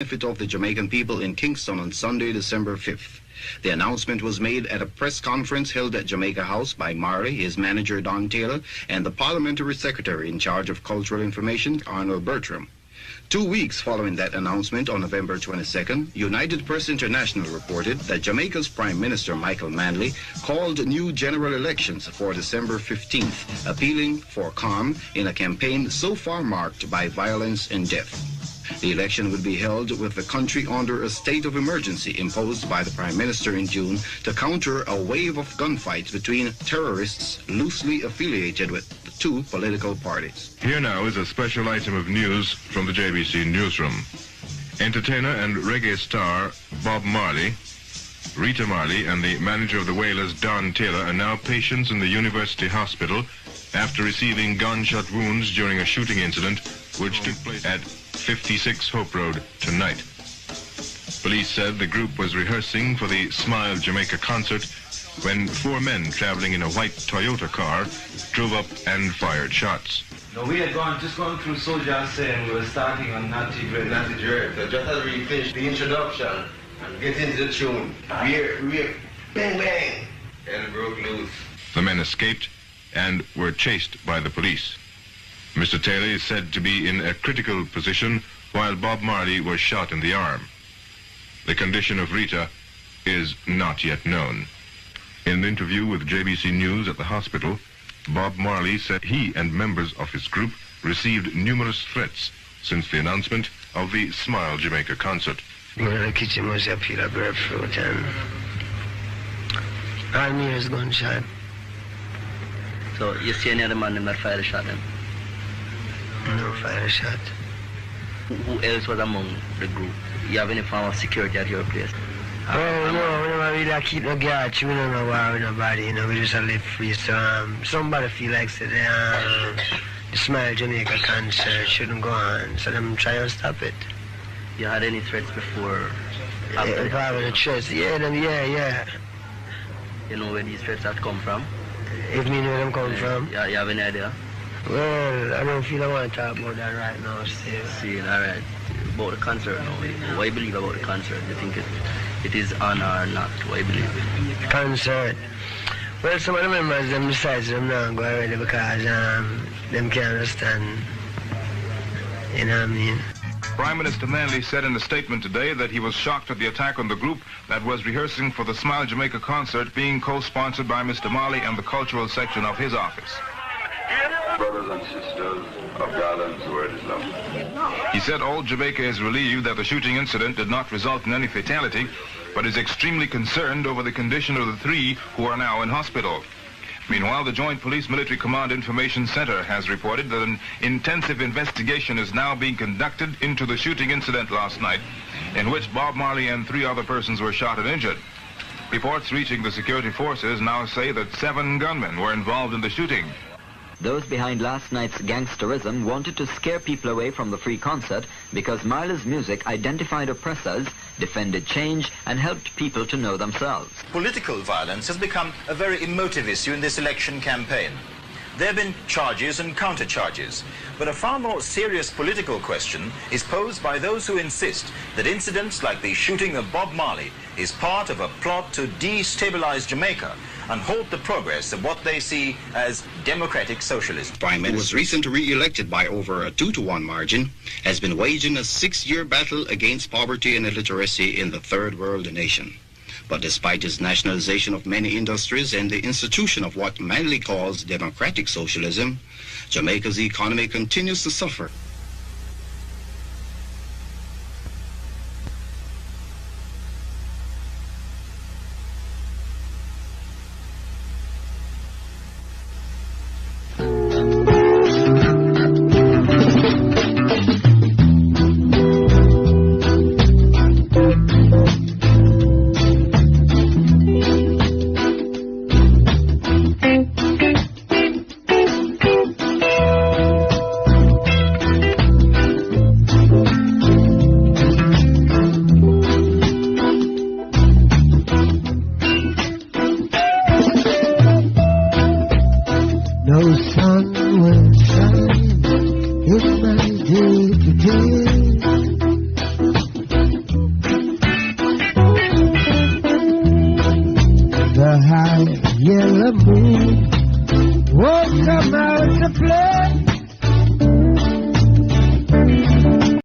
benefit of the Jamaican people in Kingston on Sunday, December 5th. The announcement was made at a press conference held at Jamaica House by Marley, his manager Don Taylor, and the parliamentary secretary in charge of cultural information, Arnold Bertram. 2 weeks following that announcement on November 22nd, United Press International reported that Jamaica's Prime Minister Michael Manley called new general elections for December 15th, appealing for calm in a campaign so far marked by violence and death. The election will be held with the country under a state of emergency imposed by the Prime Minister in June to counter a wave of gunfights between terrorists loosely affiliated with the two political parties. Here now is a special item of news from the JBC newsroom. Entertainer and reggae star Bob Marley, Rita Marley, and the manager of the Wailers, Don Taylor, are now patients in the University Hospital after receiving gunshot wounds during a shooting incident which took place at 56 Hope Road tonight. Police said the group was rehearsing for the Smile Jamaica concert when 4 men traveling in a white Toyota car drove up and fired shots. No, we had just gone through Soldier saying we were starting on Natty Dread. So just as we finish the introduction and get into the tune, we bang bang, and broke loose. The men escaped and were chased by the police. Mr. Taylor is said to be in a critical position while Bob Marley was shot in the arm. The condition of Rita is not yet known. In an interview with JBC News at the hospital, Bob Marley said he and members of his group received numerous threats since the announcement of the Smile Jamaica concert. In the kitchen was a peel of grapefruit and all me is gunshot. So you see any other man that fired a shot then? No fire shot. Who else was among the group? You have any form of security at your place? Oh, no, we never really keep no guards. We don't know war with nobody, you know, we just live free. So somebody feel like the Smile Jamaica concert shouldn't go on, so them try and stop it. You had any threats before? Yeah, probably the threats. Yeah. You know where these threats have come from? If me know where them come from? Yeah, you have any idea? Well, I don't feel I want to talk about that right now still. See, all right. About the concert now, what do you believe about the concert? Do you think it is on or not? What do you believe? Concert? Well, some of the members, them besides them now go already because them can't understand. You know what I mean? Prime Minister Manley said in a statement today that he was shocked at the attack on the group that was rehearsing for the Smile Jamaica concert being co-sponsored by Mr. Marley and the cultural section of his office. Brothers and sisters of God and His word is love. He said all Jamaica is relieved that the shooting incident did not result in any fatality, but is extremely concerned over the condition of the 3 who are now in hospital. Meanwhile, the Joint Police Military Command Information Center has reported that an intensive investigation is now being conducted into the shooting incident last night, in which Bob Marley and 3 other persons were shot and injured. Reports reaching the security forces now say that 7 gunmen were involved in the shooting. Those behind last night's gangsterism wanted to scare people away from the free concert because Marley's music identified oppressors, defended change, and helped people to know themselves. Political violence has become a very emotive issue in this election campaign. There have been charges and counter-charges, but a far more serious political question is posed by those who insist that incidents like the shooting of Bob Marley is part of a plot to destabilize Jamaica and halt the progress of what they see as democratic socialism. Prime Minister, who was recently re-elected by over a 2-to-1 margin, has been waging a 6-year battle against poverty and illiteracy in the third world nation. But despite his nationalization of many industries and the institution of what Manley calls democratic socialism, Jamaica's economy continues to suffer. the moon won't come out to play.